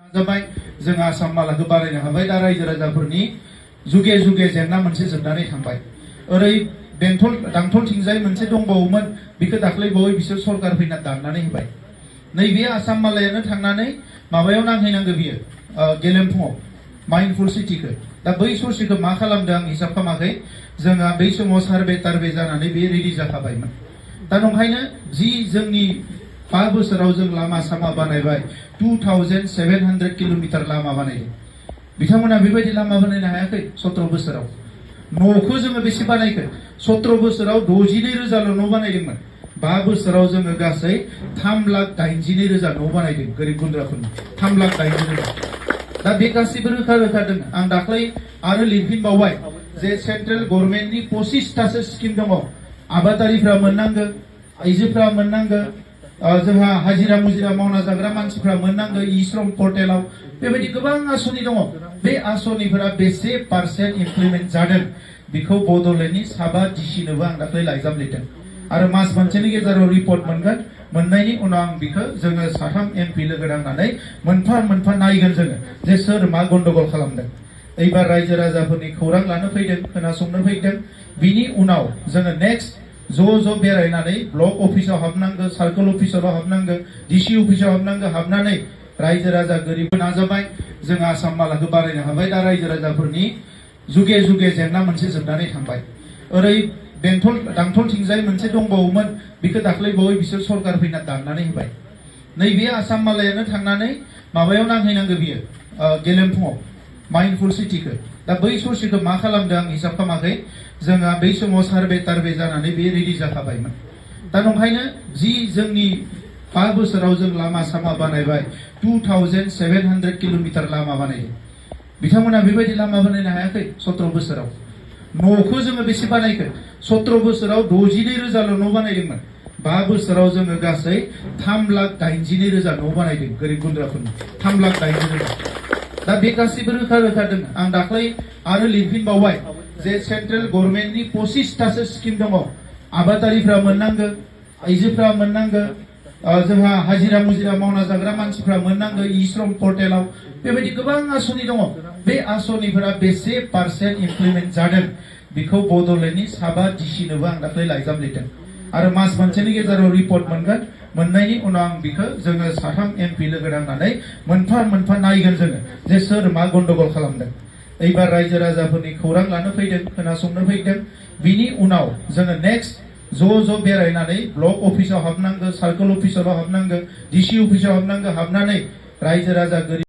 जाबाय जों आसाम मालाखौ बारायनो हाबाय दा रायजो राजाफोरनि जुगे जुगे जेंना मोनसे जोबनानै थांबाय ओरै बेंटल दांथलथिंजाय मोनसे दंबावोमोन बेखौ दाख्लैबावै बिसोर सरकार फैना दाननानै होबाय नैबे आसाम मालायानो थांनानै माबायाव नांहैनांगौ बियो गेलेमफुङाव माइन्डफुल सिटिखौ दा बै ससेखौ मा खालामदों आं हिसाब खालामाखै जोंहा बै समाव सार्भे टार्भे जानानै बे रेडि जाखाबायमोन दा नंखायनो जि जोंनि 5 बोसोराव जों लामा सामा बानायबाय 2700 किलोमिटार लामा बानायदों बिथांमोना बेबायदि लामा बानायनो हायाखै 17 बोसोराव न'खौ जोङो बेसे बानायखो 17 बोसोराव 62,000 न' बानायदोंमोन 5 बोसोराव जोङो गासै 3,82,000 न' बानायदों गोरिब गुन्द्राफोरनि 3,82,000 दा बे गासिबो रोखा रोखा दङ आं दाख्लै आरो लिरफिनबावबाय जे सेन्ट्रेल गभर्नमेन्टनि 25टासो स्किम दङ आबादारिफ्रा मोननांगौ आइजोफ्रा मोननांगौ जोंहा हाजिरा मुजिरा मावना जाग्रा मानसिफ्रा मोननांगौ इ श्रम पर्टेलाव बेबायदि गोबां आसनि दङ बे आसनिफोरा बेसे पारसेन्ट इमप्लिमेन्ट जादों बेखौ बड'लेण्डनि साबा डिसिनोबो आं दाख्लै लाइजाम लिरदों आरो मास मोनसेनि गेजेराव रिपर्ट मोनगोन मोननायनि उनाव आं बेखौ जोङो साथाम एमपि लोगो नांनानै मोनफा मोनफा नायगोन जोङो जे सोर मा गन्डगल खालामदों एबार रायजो राजाफोरनि खौरां लानो फैदों खोनासंनो फैदों बिनि उनाव जोङो नेक्स्ट ज' बेरायनानै ब्लक अफिसाव हाबनांगौ सार्कल अफिसाव हाबनांगौ डिसि अफिसाव हाबनांगौ हाबनानै रायजो राजा गोरिब नाजाबाय जों आसाम मालाखौ बारायनो हाबाय दा रायजो राजाफोरनि जुगे जुगे जेंना मोनसे जोबनानै थांबाय ओरै बेंटल दांथलथिंजाय मोनसे दंबावोमोन बेखौ दाख्लैबावै बिसोर सरकार फैना दाननानै होबाय नैबे आसाम मालायानो थांनानै माबायाव नांहैनांगौ बियो गेलेमफुङाव माइन्डफुल सिटिखौ दा बै ससेखौ मा खालामदों आं हिसाब खालामाखै जोंहा बै समाव सार्भे टार्भे जानानै बे रेडि जाखाबायमोन दा नंखायनो जि जोंनि 5 बोसोराव जों लामा सामा बानायबाय 2700 किलोमिटार लामा बानायदों बिथांमोना बेबायदि लामा बानायनो हायाखै 17 बोसोराव न'खौ जोङो बेसे बानायखो 17 बोसोराव 62,000 न' बानायदोंमोन 5 बोसोराव जोङो गासै 3,82,000 न' बानायदों गोरिब गुन्द्राफोरनि 3,82,000 दा बे गासिबो रोखा रोखा दङ आं दाख्लै आरो लिरफिनबावबाय जे सेन्ट्रेल गभर्नमेन्टनि 25टासो स्किम दङ आबादारिफ्रा मोननांगौ आइजोफ्रा मोननांगौ जोंहा हाजिरा मुजिरा मावना जाग्रा मानसिफ्रा मोननांगौ इ श्रम पर्टेलाव बेबायदि गोबां आसनि दङ बे आसनिफोरा बेसे पारसेन्ट इमप्लिमेन्ट जादों बेखौ बड'लेण्डनि साबा डिसिनोबो आं दाख्लै लाइजाम लिरदों आरो मास मोनसेनि गेजेराव रिपर्ट मोनगोन मोननायनि उनाव आं बेखौ जोङो साथाम एमपि लोगो नांनानै मोनफा मोनफा नायगोन जोङो जे सोर मा गन्डगल खालामदों एबार रायजो राजाफोरनि खौरां लानो फैदों खोनासंनो फैदों बिनि उनाव जोङो नेक्स्ट ज' बेरायनानै ब्लक अफिसाव हाबनांगौ सार्कल अफिसाव हाबनांगौ डिसि अफिसाव हाबनांगौ हाबनानै रायजो राजा गोरिब